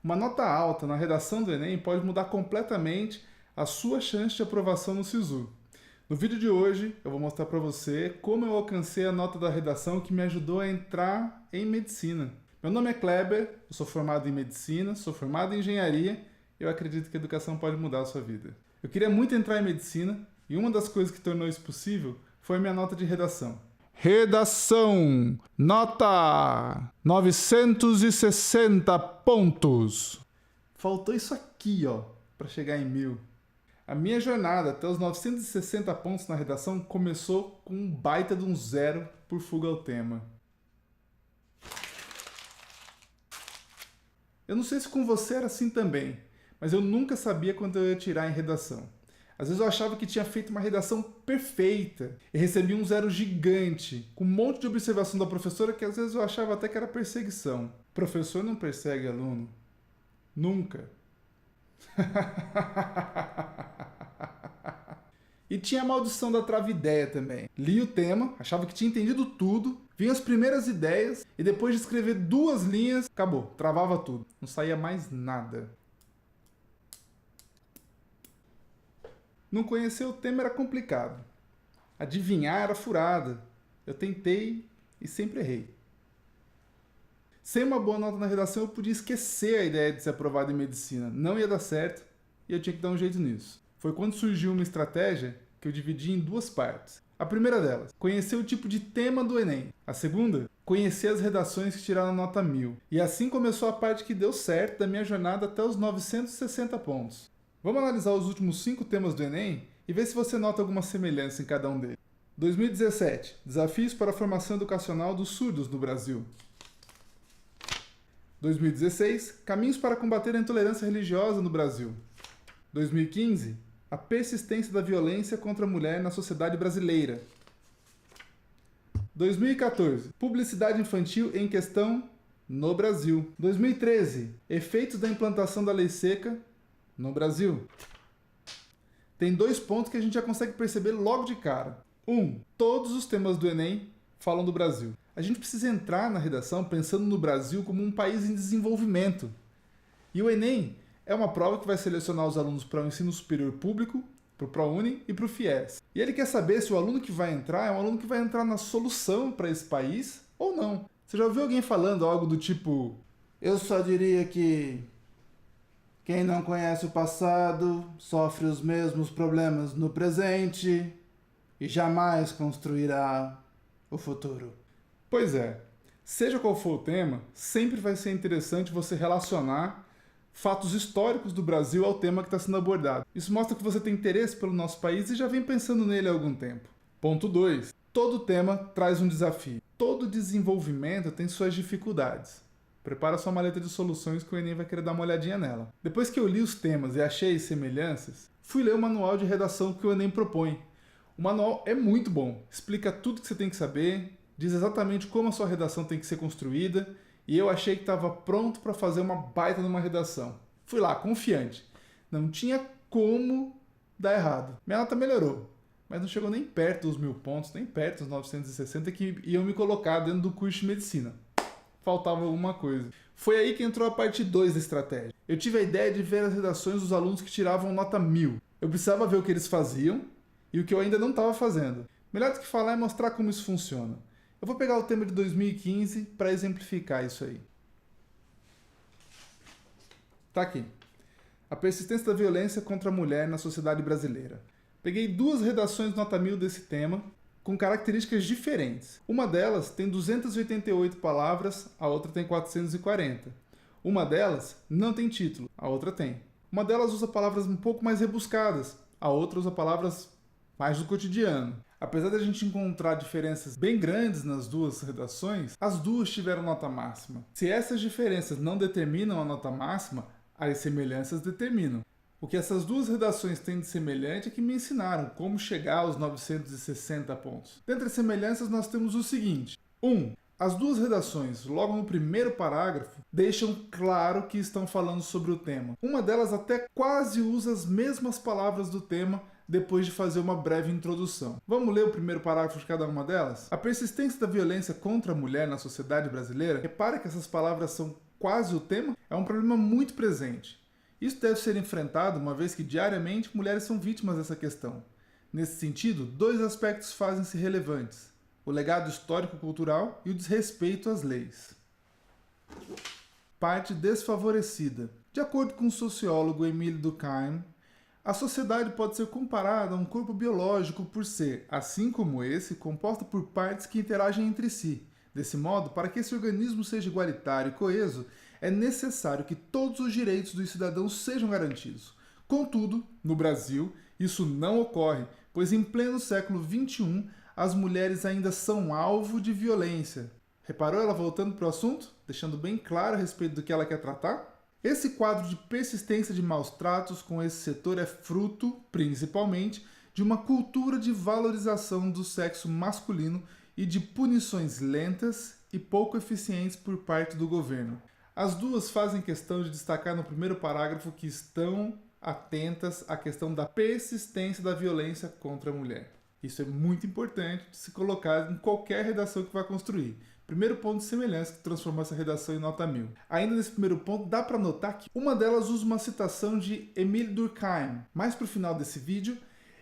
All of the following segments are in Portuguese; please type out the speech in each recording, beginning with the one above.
Uma nota alta na redação do Enem pode mudar completamente a sua chance de aprovação no SISU. No vídeo de hoje, eu vou mostrar para você como eu alcancei a nota da redação que me ajudou a entrar em medicina. Meu nome é Kleber, eu sou formado em medicina, sou formado em engenharia e eu acredito que a educação pode mudar a sua vida. Eu queria muito entrar em medicina e uma das coisas que tornou isso possível foi minha nota de redação. Redação, nota 960 pontos. Faltou isso aqui, ó, para chegar em 1000. A minha jornada até os 960 pontos na redação começou com um baita de um 0 por fuga ao tema. Eu não sei se com você era assim também, mas eu nunca sabia quando eu ia tirar em redação. Às vezes eu achava que tinha feito uma redação perfeita e recebia um 0 gigante, com um monte de observação da professora que às vezes eu achava até que era perseguição. Professor não persegue aluno. Nunca. E tinha a maldição da trava-ideia também. Li o tema, achava que tinha entendido tudo, vinha as primeiras ideias e depois de escrever 2 linhas, acabou, travava tudo. Não saía mais nada. Não conhecer o tema era complicado. Adivinhar era furada. Eu tentei e sempre errei. Sem uma boa nota na redação, eu podia esquecer a ideia de ser aprovado em medicina. Não ia dar certo e eu tinha que dar um jeito nisso. Foi quando surgiu uma estratégia que eu dividi em 2 partes. A primeira delas, conhecer o tipo de tema do Enem. A segunda, conhecer as redações que tiraram nota 1000. E assim começou a parte que deu certo da minha jornada até os 960 pontos. Vamos analisar os últimos 5 temas do Enem e ver se você nota alguma semelhança em cada um deles. 2017, Desafios para a Formação Educacional dos Surdos no Brasil. 2016, Caminhos para combater a intolerância religiosa no Brasil. 2015, a persistência da violência contra a mulher na sociedade brasileira. 2014, Publicidade infantil em questão no Brasil. 2013, Efeitos da implantação da lei seca no Brasil. Tem 2 pontos que a gente já consegue perceber logo de cara. 1. Todos os temas do Enem falam do Brasil. A gente precisa entrar na redação pensando no Brasil como um país em desenvolvimento. E o Enem é uma prova que vai selecionar os alunos para o ensino superior público, para o ProUni e para o FIES. E ele quer saber se o aluno que vai entrar é um aluno que vai entrar na solução para esse país ou não. Você já ouviu alguém falando algo do tipo: eu só diria que quem não conhece o passado sofre os mesmos problemas no presente e jamais construirá o futuro. Pois é, seja qual for o tema, sempre vai ser interessante você relacionar fatos históricos do Brasil ao tema que está sendo abordado. Isso mostra que você tem interesse pelo nosso país e já vem pensando nele há algum tempo. Ponto 2. Todo tema traz um desafio. Todo desenvolvimento tem suas dificuldades. Prepara sua maleta de soluções que o Enem vai querer dar uma olhadinha nela. Depois que eu li os temas e achei semelhanças, fui ler o manual de redação que o Enem propõe. O manual é muito bom, explica tudo que você tem que saber, diz exatamente como a sua redação tem que ser construída e eu achei que estava pronto para fazer uma baita numa redação. Fui lá, confiante. Não tinha como dar errado. Minha nota melhorou, mas não chegou nem perto dos 1000 pontos, nem perto dos 960 que iam me colocar dentro do curso de medicina. Faltava alguma coisa. Foi aí que entrou a parte 2 da estratégia. Eu tive a ideia de ver as redações dos alunos que tiravam nota 1000. Eu precisava ver o que eles faziam e o que eu ainda não estava fazendo. Melhor do que falar é mostrar como isso funciona. Eu vou pegar o tema de 2015 para exemplificar isso aí. Tá aqui. A persistência da violência contra a mulher na sociedade brasileira. Peguei 2 redações nota 1000 desse tema, com características diferentes. Uma delas tem 288 palavras, a outra tem 440. Uma delas não tem título, a outra tem. Uma delas usa palavras um pouco mais rebuscadas, a outra usa palavras mais do cotidiano. Apesar de a gente encontrar diferenças bem grandes nas 2 redações, as 2 tiveram nota máxima. Se essas diferenças não determinam a nota máxima, as semelhanças determinam. O que essas 2 redações têm de semelhante é que me ensinaram como chegar aos 960 pontos. Dentre as semelhanças nós temos o seguinte. 1. As 2 redações, logo no primeiro parágrafo, deixam claro que estão falando sobre o tema. Uma delas até quase usa as mesmas palavras do tema depois de fazer uma breve introdução. Vamos ler o primeiro parágrafo de cada uma delas? A persistência da violência contra a mulher na sociedade brasileira, repare que essas palavras são quase o tema, é um problema muito presente. Isso deve ser enfrentado uma vez que diariamente mulheres são vítimas dessa questão. Nesse sentido, dois aspectos fazem-se relevantes: o legado histórico-cultural e o desrespeito às leis. Parte desfavorecida. De acordo com o sociólogo Émile Durkheim, a sociedade pode ser comparada a um corpo biológico por ser, assim como esse, composta por partes que interagem entre si. Desse modo, para que esse organismo seja igualitário e coeso, é necessário que todos os direitos dos cidadãos sejam garantidos. Contudo, no Brasil, isso não ocorre, pois em pleno século XXI, as mulheres ainda são alvo de violência. Reparou ela voltando para o assunto? Deixando bem claro a respeito do que ela quer tratar? Esse quadro de persistência de maus tratos com esse setor é fruto, principalmente, de uma cultura de valorização do sexo masculino e de punições lentas e pouco eficientes por parte do governo. As duas fazem questão de destacar no primeiro parágrafo que estão atentas à questão da persistência da violência contra a mulher. Isso é muito importante de se colocar em qualquer redação que vai construir. Primeiro ponto de semelhança que transformou essa redação em nota 1000. Ainda nesse primeiro ponto, dá para notar que uma delas usa uma citação de Émile Durkheim. Mais para o final desse vídeo,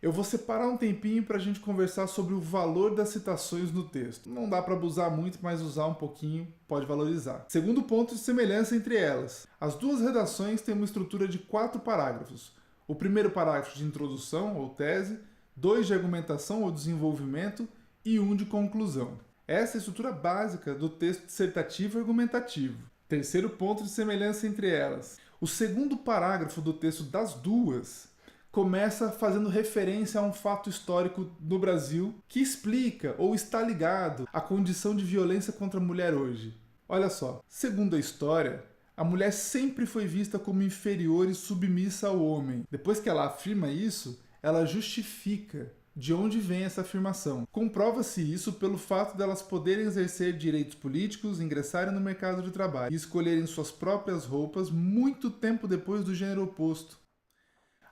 eu vou separar um tempinho para a gente conversar sobre o valor das citações no texto. Não dá para abusar muito, mas usar um pouquinho pode valorizar. Segundo ponto de semelhança entre elas. As duas redações têm uma estrutura de 4 parágrafos. O primeiro parágrafo de introdução ou tese, 2 de argumentação ou desenvolvimento e 1 de conclusão. Essa é a estrutura básica do texto dissertativo e argumentativo. Terceiro ponto de semelhança entre elas. O segundo parágrafo do texto das duas começa fazendo referência a um fato histórico no Brasil que explica ou está ligado à condição de violência contra a mulher hoje. Olha só, segundo a história, a mulher sempre foi vista como inferior e submissa ao homem. Depois que ela afirma isso, ela justifica de onde vem essa afirmação. Comprova-se isso pelo fato delas poderem exercer direitos políticos, ingressarem no mercado de trabalho e escolherem suas próprias roupas muito tempo depois do gênero oposto.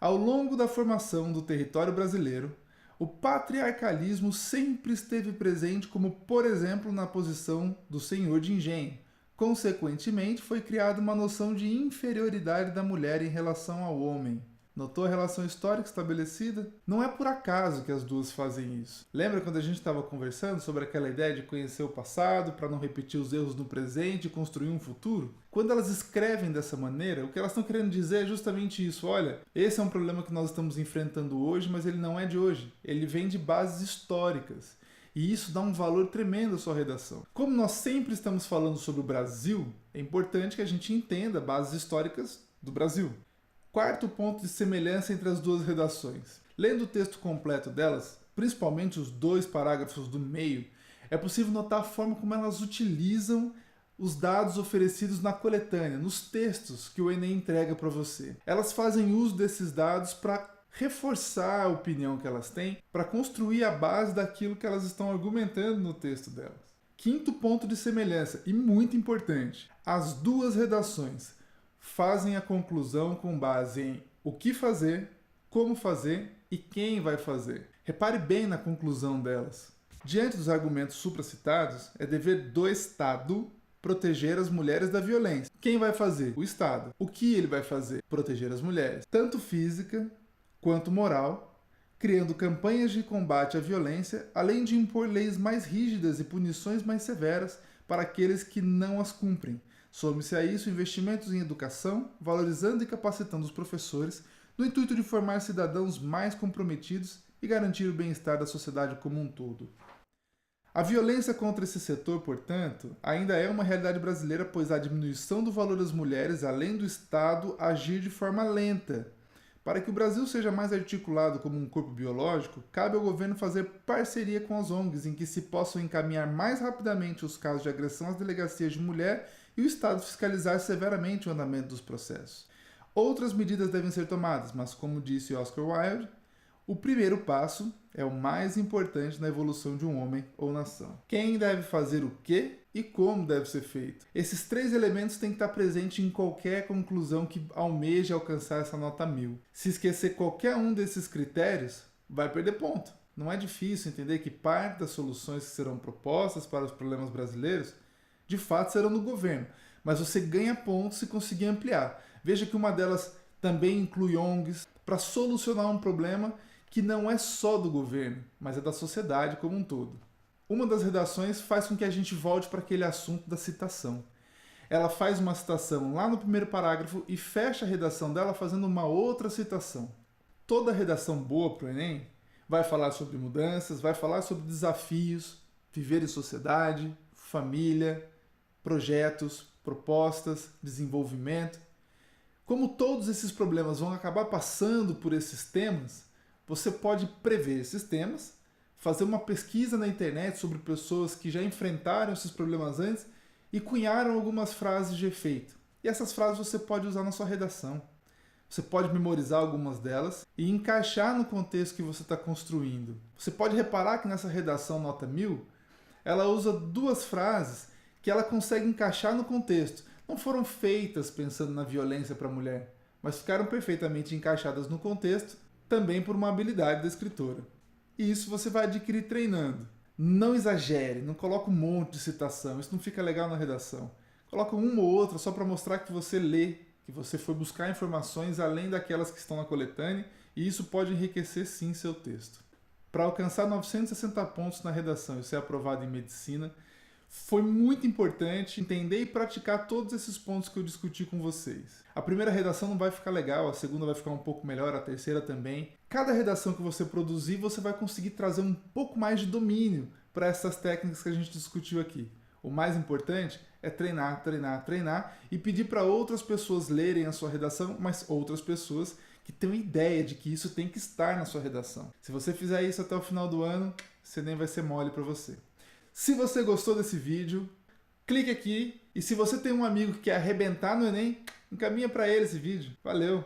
Ao longo da formação do território brasileiro, o patriarcalismo sempre esteve presente, como, por exemplo, na posição do senhor de engenho. Consequentemente, foi criada uma noção de inferioridade da mulher em relação ao homem. Notou a relação histórica estabelecida? Não é por acaso que as duas fazem isso. Lembra quando a gente estava conversando sobre aquela ideia de conhecer o passado para não repetir os erros no presente e construir um futuro? Quando elas escrevem dessa maneira, o que elas estão querendo dizer é justamente isso. Olha, esse é um problema que nós estamos enfrentando hoje, mas ele não é de hoje. Ele vem de bases históricas. E isso dá um valor tremendo à sua redação. Como nós sempre estamos falando sobre o Brasil, é importante que a gente entenda bases históricas do Brasil. Quarto ponto de semelhança entre as duas redações. Lendo o texto completo delas, principalmente os 2 parágrafos do meio, é possível notar a forma como elas utilizam os dados oferecidos na coletânea, nos textos que o Enem entrega para você. Elas fazem uso desses dados para reforçar a opinião que elas têm, para construir a base daquilo que elas estão argumentando no texto delas. Quinto ponto de semelhança, e muito importante, as duas redações fazem a conclusão com base em o que fazer, como fazer e quem vai fazer. Repare bem na conclusão delas. Diante dos argumentos supracitados, é dever do Estado proteger as mulheres da violência. Quem vai fazer? O Estado. O que ele vai fazer? Proteger as mulheres, tanto física quanto moral, criando campanhas de combate à violência, além de impor leis mais rígidas e punições mais severas para aqueles que não as cumprem. Some-se a isso investimentos em educação, valorizando e capacitando os professores, no intuito de formar cidadãos mais comprometidos e garantir o bem-estar da sociedade como um todo. A violência contra esse setor, portanto, ainda é uma realidade brasileira, pois a diminuição do valor das mulheres, além do Estado agir de forma lenta. Para que o Brasil seja mais articulado como um corpo biológico, cabe ao governo fazer parceria com as ONGs, em que se possam encaminhar mais rapidamente os casos de agressão às delegacias de mulher e o Estado fiscalizar severamente o andamento dos processos. Outras medidas devem ser tomadas, mas como disse Oscar Wilde, o primeiro passo é o mais importante na evolução de um homem ou nação. Quem deve fazer o quê e como deve ser feito? Esses 3 elementos têm que estar presentes em qualquer conclusão que almeje alcançar essa nota 1000. Se esquecer qualquer um desses critérios, vai perder ponto. Não é difícil entender que parte das soluções que serão propostas para os problemas brasileiros de fato serão do governo, mas você ganha pontos se conseguir ampliar. Veja que uma delas também inclui ONGs para solucionar um problema que não é só do governo, mas é da sociedade como um todo. Uma das redações faz com que a gente volte para aquele assunto da citação. Ela faz uma citação lá no primeiro parágrafo e fecha a redação dela fazendo uma outra citação. Toda redação boa para o Enem vai falar sobre mudanças, vai falar sobre desafios, viver em sociedade, família, projetos, propostas, desenvolvimento. Como todos esses problemas vão acabar passando por esses temas, você pode prever esses temas, fazer uma pesquisa na internet sobre pessoas que já enfrentaram esses problemas antes e cunharam algumas frases de efeito. E essas frases você pode usar na sua redação. Você pode memorizar algumas delas e encaixar no contexto que você está construindo. Você pode reparar que nessa redação nota 1000, ela usa duas frases que ela consegue encaixar no contexto. Não foram feitas pensando na violência para a mulher, mas ficaram perfeitamente encaixadas no contexto, também por uma habilidade da escritora. E isso você vai adquirir treinando. Não exagere, não coloque um monte de citação, isso não fica legal na redação. Coloca uma ou outra só para mostrar que você lê, que você foi buscar informações além daquelas que estão na coletânea, e isso pode enriquecer sim seu texto. Para alcançar 960 pontos na redação e ser aprovado em medicina, foi muito importante entender e praticar todos esses pontos que eu discuti com vocês. A primeira redação não vai ficar legal, a segunda vai ficar um pouco melhor, a terceira também. Cada redação que você produzir, você vai conseguir trazer um pouco mais de domínio para essas técnicas que a gente discutiu aqui. O mais importante é treinar, treinar, treinar e pedir para outras pessoas lerem a sua redação, mas outras pessoas que tenham ideia de que isso tem que estar na sua redação. Se você fizer isso até o final do ano, você nem vai ser mole para você. Se você gostou desse vídeo, clique aqui e se você tem um amigo que quer arrebentar no Enem, encaminha para ele esse vídeo. Valeu!